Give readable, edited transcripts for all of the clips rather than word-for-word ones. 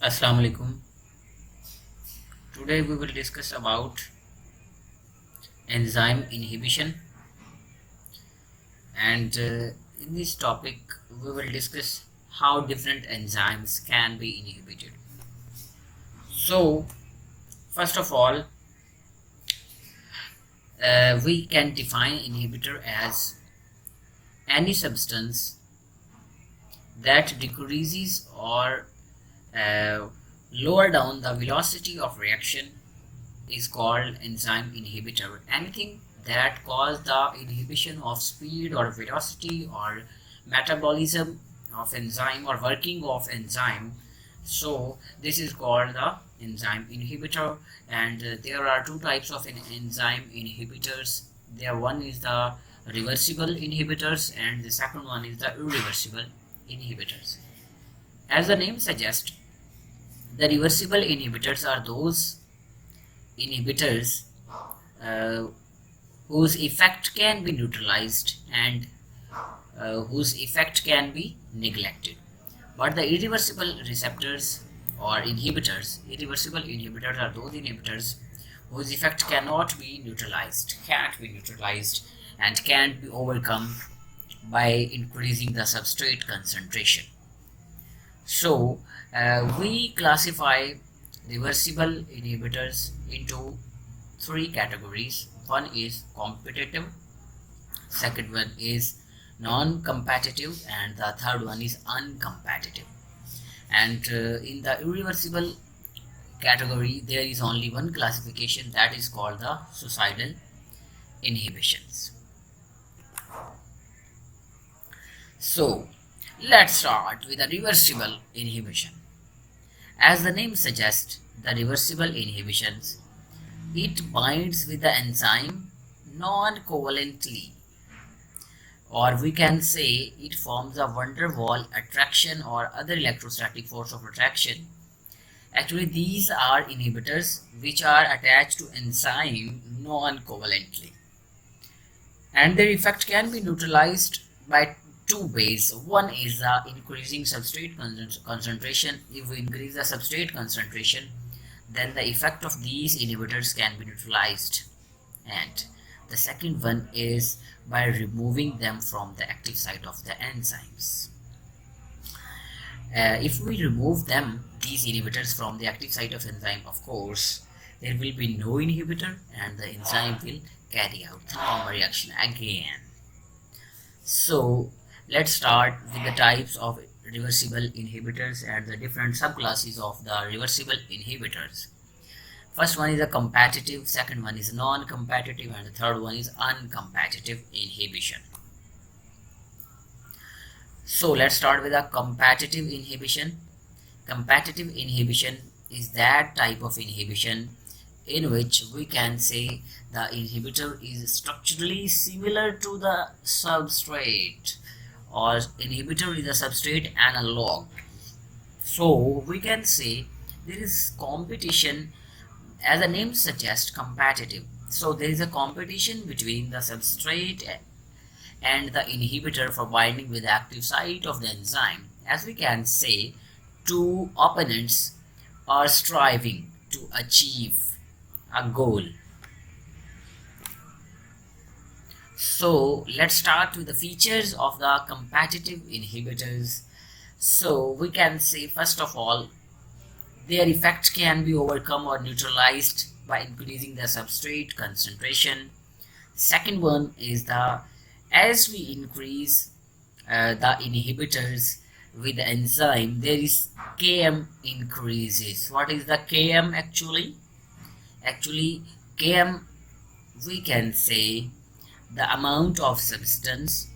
Assalamu alaikum. Today we will discuss about enzyme inhibition, and in this topic we will discuss how different enzymes can be inhibited. So first of all, we can define inhibitor as any substance that decreases or lower down the velocity of reaction is called enzyme inhibitor. Anything that causes the inhibition of speed or velocity or metabolism of enzyme or working of enzyme, so this is called the enzyme inhibitor. And there are two types of enzyme inhibitors. One is the reversible inhibitors and the second one is the irreversible inhibitors. As the name suggests, the reversible inhibitors are those inhibitors whose effect can be neutralized and whose effect can be neglected. But the irreversible receptors or inhibitors, irreversible inhibitors are those inhibitors whose effect cannot be neutralized, and can't be overcome by increasing the substrate concentration. So we classify reversible inhibitors into three categories. One is competitive, second one is non-competitive, and the third one is uncompetitive. And in the irreversible category there is only one classification, that is called the suicidal inhibitions. So let's start with the reversible inhibition. As the name suggests, the reversible inhibitions, it binds with the enzyme non-covalently, or we can say it forms a van der Waals attraction or other electrostatic force of attraction. Actually, these are inhibitors which are attached to enzyme non-covalently, and their effect can be neutralized by two ways. One is the increasing substrate concentration. If we increase the substrate concentration, then the effect of these inhibitors can be neutralized. And the second one is by removing them from the active site of the enzymes. If we remove these inhibitors from the active site of enzyme, of course there will be no inhibitor and the enzyme will carry out the normal reaction again. So let's start with the types of reversible inhibitors and the different subclasses of the reversible inhibitors. First one is a competitive, second one is non-competitive, and the third one is uncompetitive inhibition. So let's start with a competitive inhibition. Competitive inhibition is that type of inhibition in which we can say the inhibitor is structurally similar to the substrate, or inhibitor is a substrate analog. So we can say there is competition, as the name suggests, competitive. So there is a competition between the substrate and the inhibitor for binding with the active site of the enzyme. As we can say, two opponents are striving to achieve a goal. So let's start with the features of the competitive inhibitors. So we can say, first of all, their effect can be overcome or neutralized by increasing the substrate concentration. Second one is as we increase the inhibitors with the enzyme, there is Km increases. What is the Km actually? Actually, Km, we can say, the amount of substance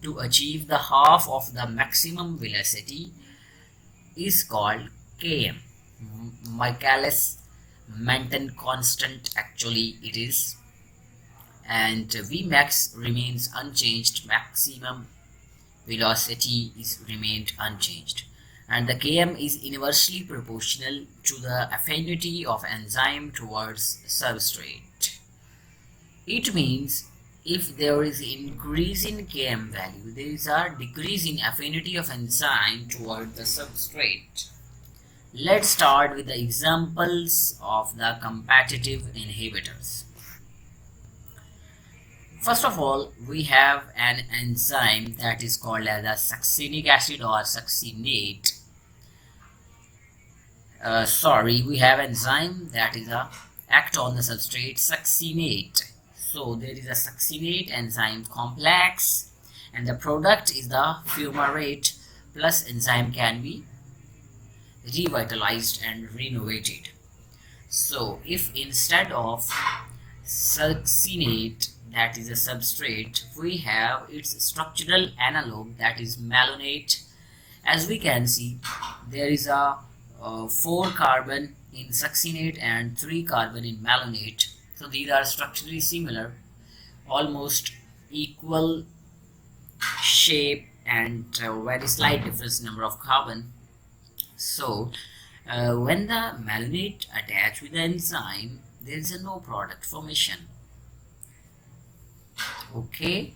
to achieve the half of the maximum velocity is called Km. Michaelis Menten constant actually it is, and Vmax remains unchanged, maximum velocity is remained unchanged, and the Km is inversely proportional to the affinity of enzyme towards substrate. It means if there is increase in Km value, there is a decrease in affinity of enzyme toward the substrate. Let's start with the examples of the competitive inhibitors. First of all, we have an enzyme that is called as a succinic acid or succinate. We have enzyme that is a act on the substrate succinate. So there is a succinate enzyme complex, and the product is the fumarate plus enzyme can be revitalized and renovated. So if instead of succinate, that is a substrate, we have its structural analog that is malonate, as we can see there is a 4 carbon in succinate and 3 carbon in malonate. So these are structurally similar, almost equal shape and very slight difference number of carbon. So when the malonate attach with the enzyme, there is a no product formation. Okay,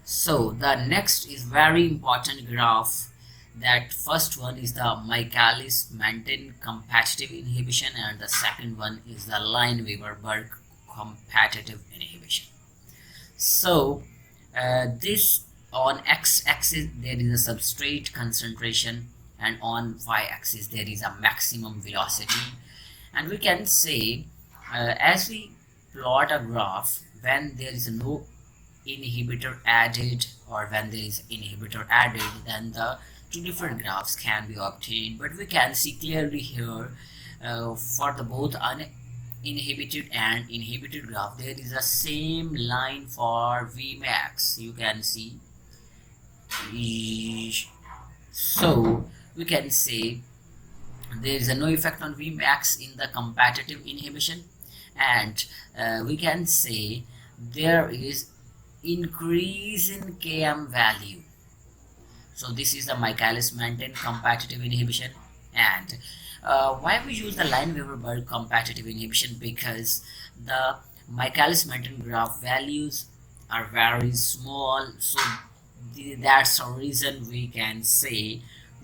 so the next is very important graph. That first one is the Michaelis Menten competitive inhibition, and the second one is the Lineweaver-Burke competitive inhibition. So this on x-axis there is a substrate concentration, and on y-axis there is a maximum velocity. And we can say as we plot a graph, when there is no inhibitor added or when there is inhibitor added, then the two different graphs can be obtained. But we can see clearly here for the both uninhibited and inhibited graph, there is a same line for Vmax. You can see. So we can say there is no effect on Vmax in the competitive inhibition, and we can say there is increase in Km value. So this is the Michaelis-Menten competitive inhibition. And why we use the Lineweaver-Burke competitive inhibition? Because the Michaelis-Menten graph values are very small, so that's a reason we can say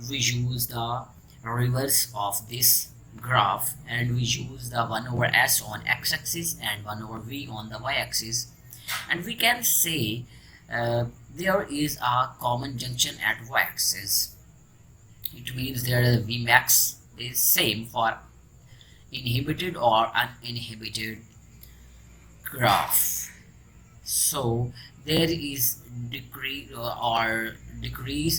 we use the reverse of this graph, and we use the 1 over S on x-axis and 1 over V on the y-axis. And we can say there is a common junction at y-axis. It means there Vmax is same for inhibited or uninhibited graph. So there is decrease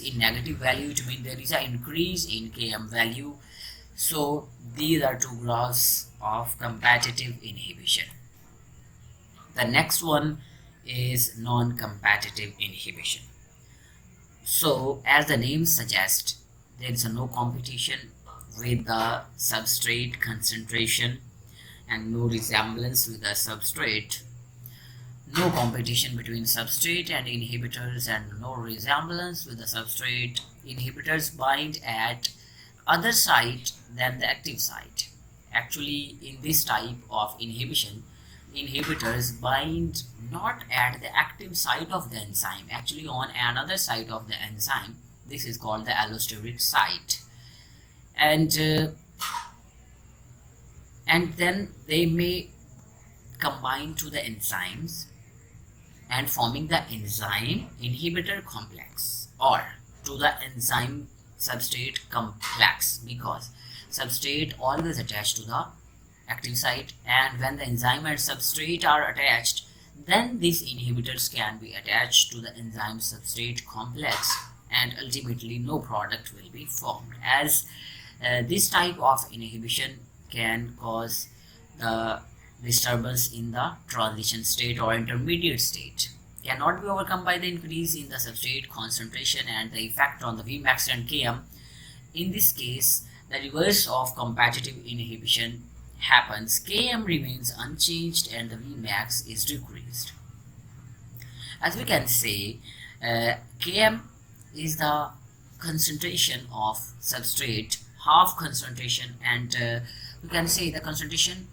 in negative value, it means there is an increase in Km value. So these are two graphs of competitive inhibition. The next one is non-competitive inhibition. So as the name suggests, there is no competition with the substrate concentration and no resemblance with the substrate. No competition between substrate and inhibitors and no resemblance with the substrate. Inhibitors bind at other site than the active site. Actually, in this type of inhibition, inhibitors bind not at the active site of the enzyme, actually on another site of the enzyme. This is called the allosteric site. And then they may combine to the enzymes and forming the enzyme inhibitor complex, or to the enzyme substrate complex, because substrate always attached to the active site, and when the enzyme and substrate are attached, then these inhibitors can be attached to the enzyme substrate complex, and ultimately no product will be formed, as this type of inhibition can cause the disturbance in the transition state or intermediate state, cannot be overcome by the increase in the substrate concentration and the effect on the Vmax and Km. In this case, the reverse of competitive inhibition happens. Km remains unchanged and the Vmax is decreased. As we can say, Km is the concentration of substrate, half concentration, and we can say the concentration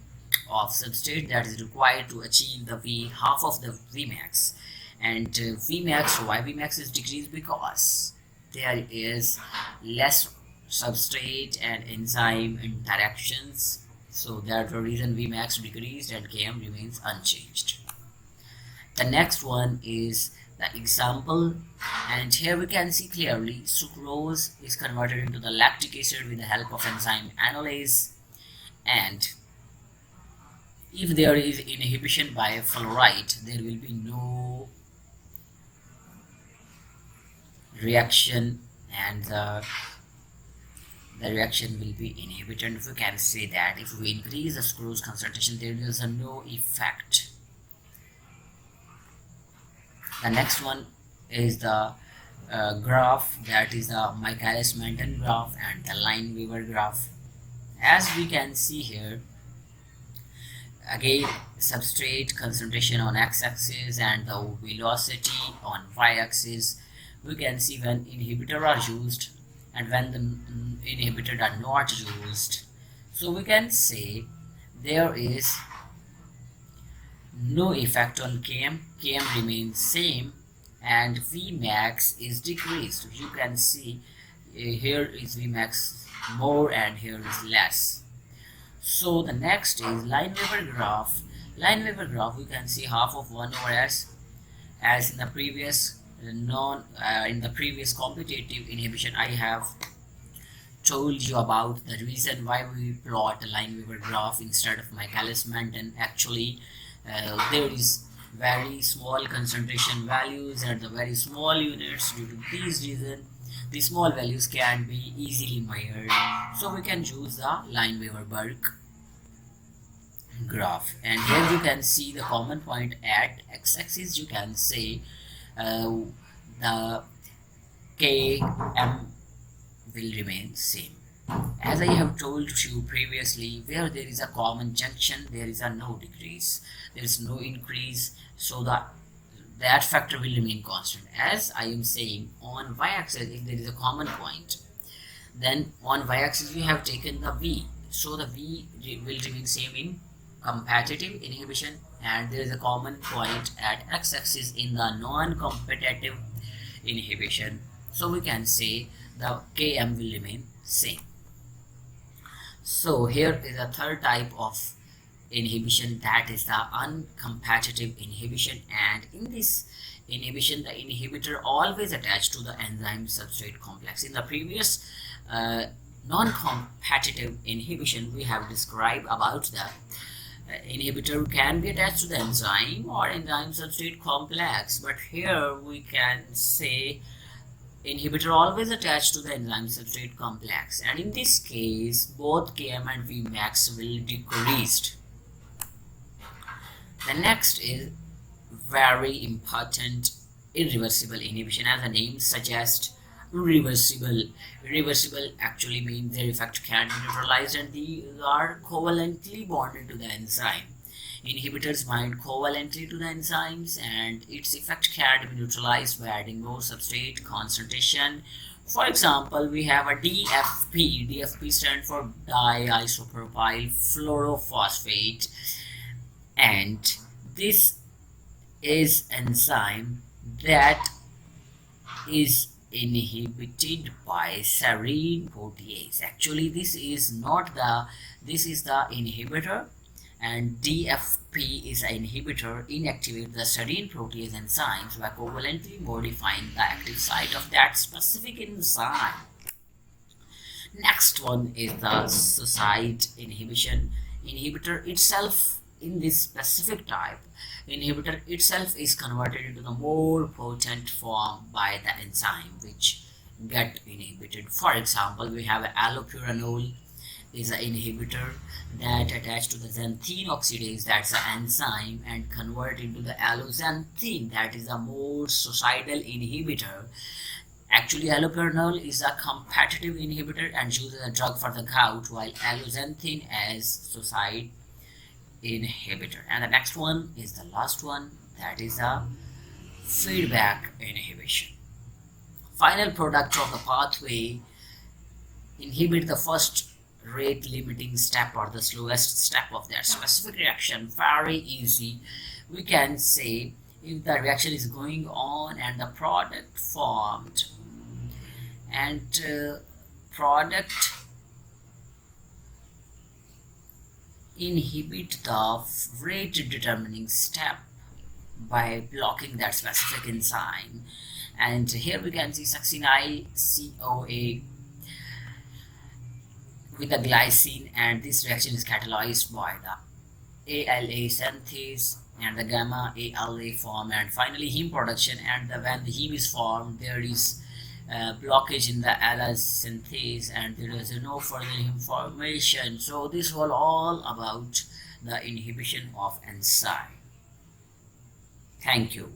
of substrate that is required to achieve the V, half of the Vmax. And Vmax, why Vmax is decreased? Because there is less substrate and enzyme interactions. So that's the reason Vmax decreased and Km remains unchanged. The next one is the example, and here we can see clearly sucrose is converted into the lactic acid with the help of enzyme analase, and if there is inhibition by fluoride, there will be no reaction, and the reaction will be inhibited. If we can say that if we increase the sucrose concentration, there is no effect. The next one is the graph, that is the Michaelis-Menten graph and the Lineweaver graph. As we can see here, again substrate concentration on x-axis and the velocity on y-axis. We can see when inhibitors are used and when the inhibitors are not used. So we can say there is no effect on Km. Km remains same and Vmax is decreased. You can see here is Vmax more and here is less. So the next is Lineweaver graph. Lineweaver graph, we can see half of 1 over s, as in the previous competitive inhibition. I have told you about the reason why we plot a Lineweaver graph instead of Michaelis-Menten. Actually, there is very small concentration values at the very small units. Due to these reasons, the small values can be easily measured, so we can use the Lineweaver graph. And here you can see the common point at x-axis. You can say the Km will remain same. As I have told you previously, where there is a common junction, there is a no decrease, there is no increase, so that factor will remain constant. As I am saying, on y-axis, if there is a common point, then on y-axis we have taken the V, so the V will remain same in competitive inhibition, and there is a common point at x-axis in the non-competitive inhibition, so we can say the Km will remain same. So here is a third type of inhibition, that is the uncompetitive inhibition, and in this inhibition the inhibitor always attached to the enzyme substrate complex. In the previous non-competitive inhibition, we have described about the inhibitor can be attached to the enzyme or enzyme substrate complex, but here we can say inhibitor always attached to the enzyme substrate complex, and in this case both Km and Vmax will decreased. The next is very important, irreversible inhibition. As the name suggests, irreversible actually means their effect can be neutralized and these are covalently bonded to the enzyme. Inhibitors bind covalently to the enzymes and its effect can be neutralized by adding more substrate concentration. For example, we have a DFP. DFP stands for diisopropyl fluorophosphate, and this is enzyme that is inhibited by serine protease. Actually, this is the inhibitor, and DFP is an inhibitor inactivate the serine protease enzymes by covalently modifying the active site of that specific enzyme. Next one is the suicide inhibition. Inhibitor itself, in this specific type, inhibitor itself is converted into the more potent form by the enzyme which get inhibited. For example, we have allopurinol is an inhibitor that attached to the xanthine oxidase, that's the enzyme, and convert into the alloxanthine, that is a more suicidal inhibitor. Actually, allopurinol is a competitive inhibitor and used as a drug for the gout, while alloxanthine as suicide inhibitor. And the next one is the last one, that is a feedback inhibition. Final product of the pathway inhibit the first rate limiting step or the slowest step of that specific reaction. Very easy. We can say if the reaction is going on and the product formed, and product inhibit the rate determining step by blocking that specific enzyme. And here we can see succinyl CoA with the glycine, and this reaction is catalyzed by the ALA synthase and the gamma ALA form, and finally heme production. And when the heme is formed, there is blockage in the ALA synthase and there is no further heme formation. So this was all about the inhibition of enzyme. Thank you.